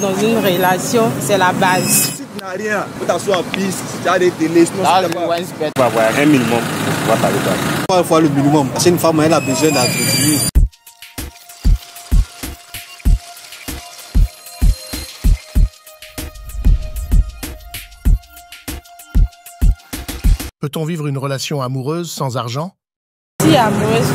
Dans une relation, c'est la base. Si tu n'as rien, tu t'assois en piste, tu as des télés, sinon tu vas avoir un minimum pour parler de ça. Fois le minimum. Parce qu'une femme, elle a besoin d'entretenir. Peut-on vivre une relation amoureuse sans argent? Si amoureuse,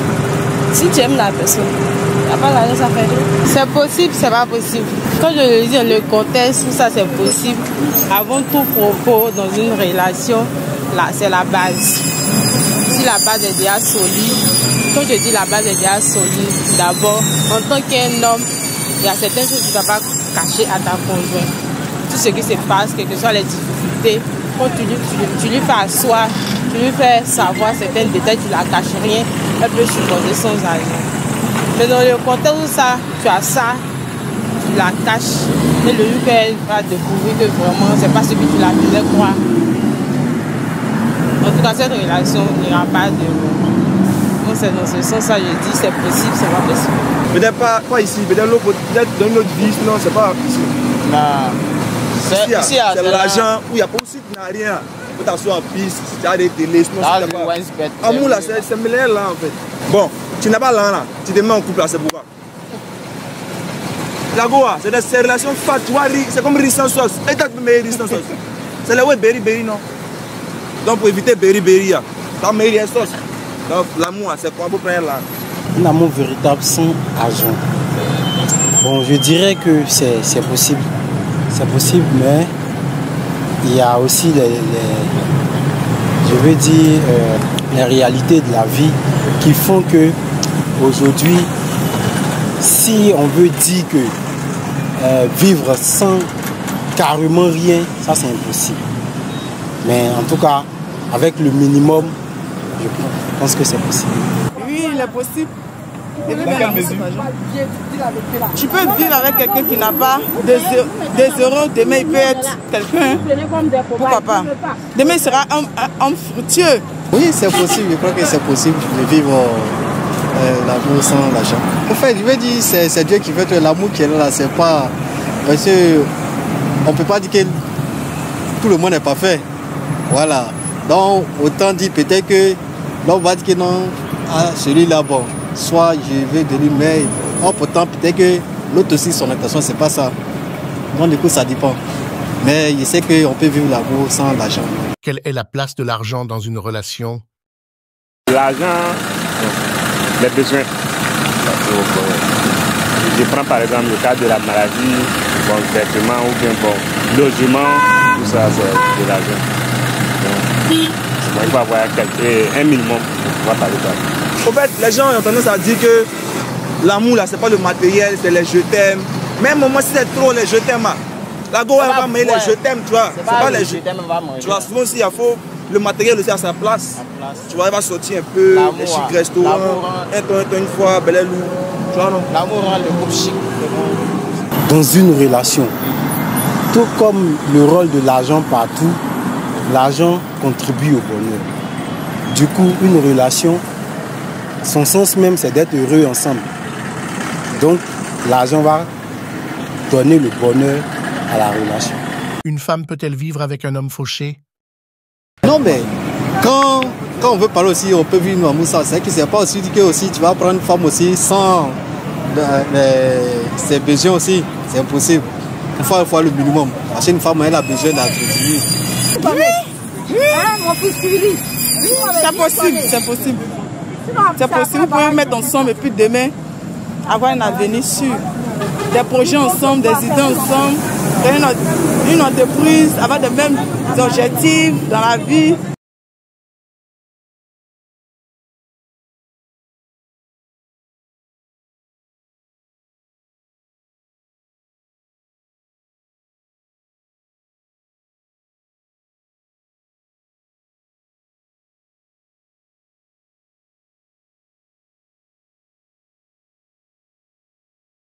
si tu aimes la personne, il n'y a pas d'argent, ça fait rien. C'est possible, c'est pas possible. Quand je le dis dans le contexte, tout ça c'est possible. Avant tout propos, dans une relation, là, c'est la base. Si la base est déjà solide, quand je dis la base est déjà solide, d'abord, en tant qu'un homme, il y a certaines choses que tu ne peux pas cacher à ta conjointe. Tout ce qui se passe, quelles que soient les difficultés, quand tu lui fais asseoir, tu lui fais savoir certains détails, tu ne la caches rien, elle peut supporter sans argent. Mais dans le contexte où ça, tu as ça, tu la caches, et le lui qu'elle va découvrir que vraiment, c'est pas ce que tu la faisais croire. En tout cas, cette relation n'ira pas de loin. Donc c'est dans ce sens-là, je dis c'est possible, c'est pas possible. Peut-être pas ici, peut-être dans une autre vie, sinon c'est pas ici. Ici, c'est l'argent où il n'y a pas aussi, tu n'as rien. Tu t'assois en piste, tu as des télés, sinon c'est pas. Amour là, c'est mêlé là en fait. Bon, tu n'as pas là, tu te mets en couple là, c'est pourquoi. La Goa, c'est des relations fat, tu vois, c'est comme riz sans sauce. Et t'as meilleur riz sans sauce. C'est le ouais berry non. Donc pour éviter berry, t'as meilleur sauce. Donc l'amour, c'est quoi pour prendre là? Un amour véritable sans argent. Bon, je dirais que c'est possible. C'est possible, mais il y a aussi les réalités de la vie qui font que aujourd'hui, si on veut dire que vivre sans carrément rien, ça c'est impossible. Mais en tout cas, avec le minimum, je pense que c'est possible. Oui, il est possible. Tu peux vivre avec quelqu'un qui n'a pas des euros, demain il peut être quelqu'un, pourquoi pas. Demain il sera un homme fructueux. Oui, c'est possible, je crois que c'est possible de vivre l'amour sans l'argent. En fait, je veux dire, c'est Dieu qui fait l'amour qui est là, c'est pas... Parce qu'on ne peut pas dire que tout le monde n'est pas fait. Voilà. Donc, autant dire peut-être que l'on va dire que non, à celui-là, bon, soit je vais de lui, mais pourtant peut-être que l'autre aussi, son intention, c'est pas ça. Donc, du coup, ça dépend. Mais je sais qu'on peut vivre l'amour sans l'argent. Quelle est la place de l'argent dans une relation? L'argent, les besoins. Je prends par exemple le cas de la maladie, bon, vêtements ou bien bon, logement, tout ça, c'est de l'argent. Il faut avoir un minimum pour pouvoir parler de ça. En fait, les gens ont tendance à dire que l'amour là, c'est pas le matériel, c'est les je t'aime. Même moi, si c'est trop les je t'aime, la go elle va mettre les je t'aime, tu vois. C'est pas les je t'aime, tu vois. Souvent aussi, il faut le matériel aussi à sa place. Tu vois, il va sortir un peu, les chics restaurants, une fois, bel loup. Tu vois, non? L'amour rend le couple chic. Dans une relation, tout comme le rôle de l'argent partout, l'argent contribue au bonheur. Du coup, une relation, son sens même, c'est d'être heureux ensemble. Donc, l'argent va donner le bonheur à la relation. Une femme peut-elle vivre avec un homme fauché? Non, mais quand on veut parler aussi, on peut vivre amour ça. C'est que c'est pas aussi dit que aussi, tu vas prendre une femme aussi sans ses besoins aussi. C'est impossible. Il faut le minimum. Parce qu'une femme, elle a besoin d'entretenir. C'est possible, c'est possible. C'est possible, vous pouvez mettre ensemble et puis demain avoir un avenir sûr. Des projets ensemble, des idées ensemble, une entreprise, avoir les mêmes objectifs dans la vie.